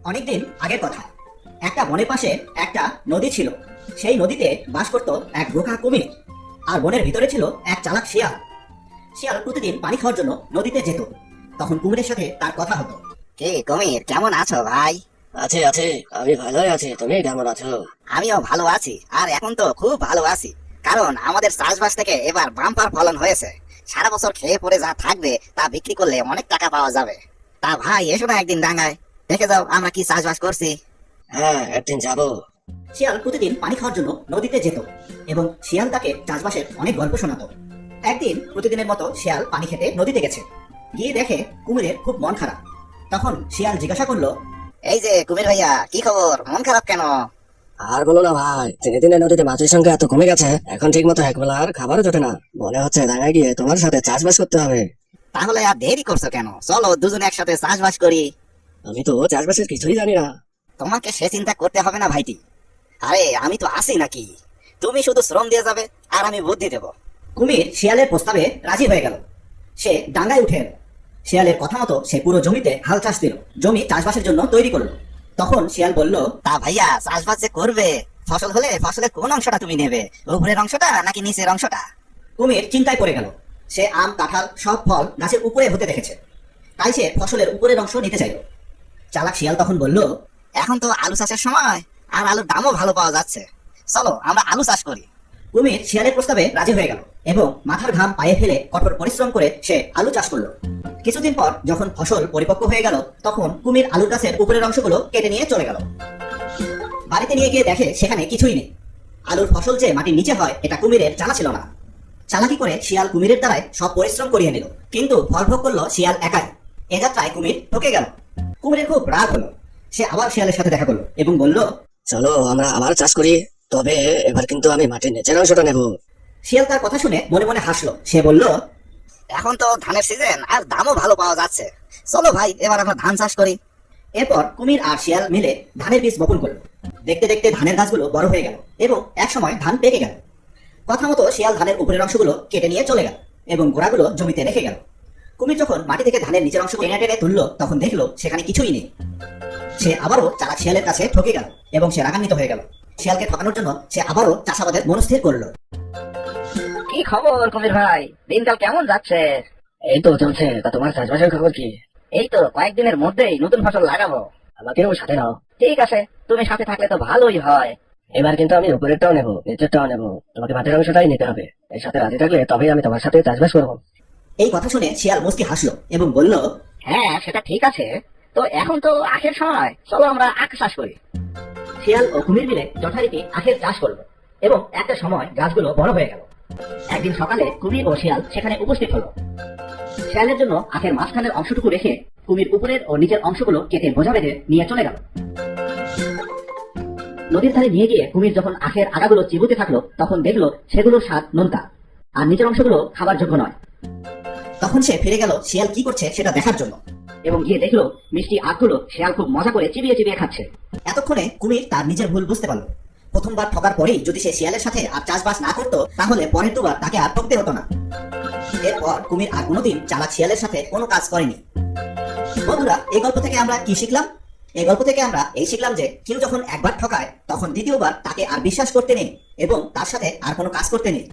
অনেকদিন আগের কথা। একটা বনের পাশে একটা নদী ছিল। সেই নদীতে বাস করত এক বোকা কুমির, আর বনের ভিতরে ছিল এক চালাক শিয়াল। শিয়াল প্রতিদিন পানি খাওয়ার জন্য নদীতে যেত। তখন কুমিরের সাথে তার কথা হতো। কে কুমির, কেমন আছো ভাই? আছে আছে, আমি ভালোই আছি। তুমি কেমন আছো? আমিও ভালো আছি, আর এখন তো খুব ভালো আছি, কারণ আমাদের চাষবাস থেকে এবার বাম্পার ফলন হয়েছে। সারা বছর খেয়ে পরে যা থাকবে তা বিক্রি করলে অনেক টাকা পাওয়া যাবে। তা ভাই, এসো না একদিন ডাঙ্গায়, দেখে যাও আমরা কি চাষবাস করছি। হ্যাঁ, একদিন যাবো। শিয়াল প্রতিদিন পানি খাওয়ার জন্য নদীতে যেত এবং শিয়াল তাকে চাষবাসের অনেক গল্প শোনাতো। একদিন প্রতিদিনের মতো শিয়াল পানি খেতে নদীতে গেছে। গিয়ে দেখে কুমিরের খুব মন খারাপ। তখন শিয়াল জিজ্ঞাসা করলো, এই যে কুমির ভাইয়া, কি খবর, মন খারাপ কেন? আর বলো না ভাই, দিনে দিনে নদীতে মাছের সংখ্যা এত কমে গেছে, এখন ঠিক মতো একবেলা আর খাবারও জোটে না। মনে হচ্ছে ডাঙায় গিয়ে তোমার সাথে চাষবাস করতে হবে। তাহলে আর দেরি করছো কেন? চলো দুজনে একসাথে চাষবাস করি। আমি তো চাষবাসের কিছুই জানি না। তোমাকে সে চিন্তা করতে হবে না ভাইটি। আরে আমি তো আছি নাকি, তুমি শুধু শ্রম দিয়ে যাবে আর আমি বুদ্ধি দেব। কুমির শিয়ালের প্রস্তাবে রাজি হয়ে গেল। সে ডাঙ্গায় উঠে এলো। শিয়ালের কথা মতো সে পুরো জমিতে হাল চাষ দিল, জমি চাষবাসের জন্য তৈরি করলো। তখন শিয়াল বলল, তা ভাইয়া, চাষবাস যে করবে, ফসল হলে ফসলের কোন অংশটা তুমি নেবে, উপরের অংশটা নাকি নিচের অংশটা? কুমির চিন্তায় পড়ে গেল। সে আম, কাঁঠাল সব ফল গাছের উপরে হতে দেখেছে, তাই সে ফসলের উপরের অংশ নিতে চাইল। চালাক শিয়াল তখন বলল, এখন তো আলু চাষের সময়, আর আলুর দামও ভালো পাওয়া যাচ্ছে, চলো আমরা আলু চাষ করি। কুমির শিয়ালের প্রস্তাবে রাজি হয়ে গেল এবং মাথার ঘাম পায়ে ফেলে কঠোর পরিশ্রম করে সে আলু চাষ করলো। কিছুদিন পর যখন ফসল পরিপক্ক হয়ে গেল, তখন কুমির আলু গাছের উপরের অংশগুলো কেটে নিয়ে চলে গেল। বাড়িতে নিয়ে গিয়ে দেখে সেখানে কিছুই নেই। আলুর ফসল যে মাটির নিচে হয় এটা কুমিরের জানা ছিল না। চালাকি করে শিয়াল কুমিরের দ্বারাই সব পরিশ্রম করিয়ে নিল, কিন্তু ফল ভোগ করলো শিয়াল একাই। এ যাত্রায় কুমির ঠকে গেল। কুমিরের খুব রাগ হলো। সে আবার শিয়ালের সাথে দেখা করলো এবং বলল, চলো আমরা আবার চাষ করি, তবে এবার কিন্তু আমি মাটির নিচের অংশটা নেব। শিয়াল তার কথা শুনে মনে মনে হাসলো। সে বলল, এখন তো ধানের সিজন, আর দামও ভালো পাওয়া যাচ্ছে, চলো ভাই এবার আমরা ধান চাষ করি। এরপর কুমির আর শিয়াল মিলে ধানের বীজ বপন করলো। দেখতে দেখতে ধানের গাছগুলো বড় হয়ে গেল এবং একসময় ধান পেকে গেল। কথা মতো শিয়াল ধানের উপরের অংশগুলো কেটে নিয়ে চলে গেল এবং গোড়াগুলো জমিতে রেখে গেল। কুমির যখন মাটি থেকে ধানের নিচের অংশ টেনে টেনে তুললো, তখন দেখলো সেখানে কিছুই নেই। সে আবারও চালাক শিয়ালের কাছে ঠকে গেল এবং সে রাগান্বিত হয়ে গেল। শিয়ালকে ঠকানোর জন্য সে আবারও চাষাবাদের মনস্থির করলো। কি খবর কুমির ভাই, দিনকাল কেমন যাচ্ছে? এই তো চলছে। তা তোমার চাষবাসের খবর কি? এই তো কয়েকদিনের মধ্যেই নতুন ফসল লাগাবো। আমাকেও সাথে নাও। ঠিক আছে, তুমি সাথে থাকলে তো ভালোই হয়। এবার কিন্তু আমি উপরেরটাও নেবো, নিচেরটাও নেবো, তোমাকে মাটির অংশটাই নিতে হবে। এর সাথে রাজি থাকলে তবেই আমি তোমার সাথে চাষবাস করবো। এই কথা শুনে শিয়াল মুচকি হাসলো এবং বলল, হ্যাঁ সেটা ঠিক আছে, তো এখন তো আখের সময়, চলো আমরা আখ চাষ করি। শিয়াল ও কুমির মিলে যথারীতি আখের চাষ করলো এবং একটা সময় গাছগুলো বড় হয়ে গেল। একদিন সকালে কুমির ও শিয়াল সেখানে উপস্থিত হলো। শিয়ালের জন্য আখের মাঝখানের অংশটুকু রেখে কুমির উপরের ও নিচের অংশগুলো কেটে বোঝা বেঁধে নিয়ে চলে গেল। নদীর ধারে নিয়ে গিয়ে কুমির যখন আখের আগাগুলো চিবুতে থাকলো, তখন দেখলো সেগুলোর স্বাদ নোনতা আর নিচের অংশগুলো খাবার যোগ্য নয়। তখন সে ফিরে গেল শিয়াল কি করছে সেটা দেখার জন্য এবং গিয়ে দেখলো মিষ্টি আখগুলো শিয়াল খুব মজা করে চিবিয়ে চিবিয়ে খাচ্ছে। এতক্ষণে কুমির তার নিজের ভুল বুঝতে পারলো। প্রথমবার ঠকার পরেই যদি সে শিয়ালের সাথে আর চাষবাস না করতো, তাহলে পরের দুবার তাকে আর ঠকতে হতো না। এরপর কুমির আর কোনোদিন চালাক শিয়ালের সাথে কোনো কাজ করেনি। বন্ধুরা, এই গল্প থেকে আমরা কি শিখলাম? এই গল্প থেকে আমরা এই শিখলাম যে কেউ যখন একবার ঠকায়, তখন দ্বিতীয়বার তাকে আর বিশ্বাস করতে নেই এবং তার সাথে আর কোনো কাজ করতে নেই।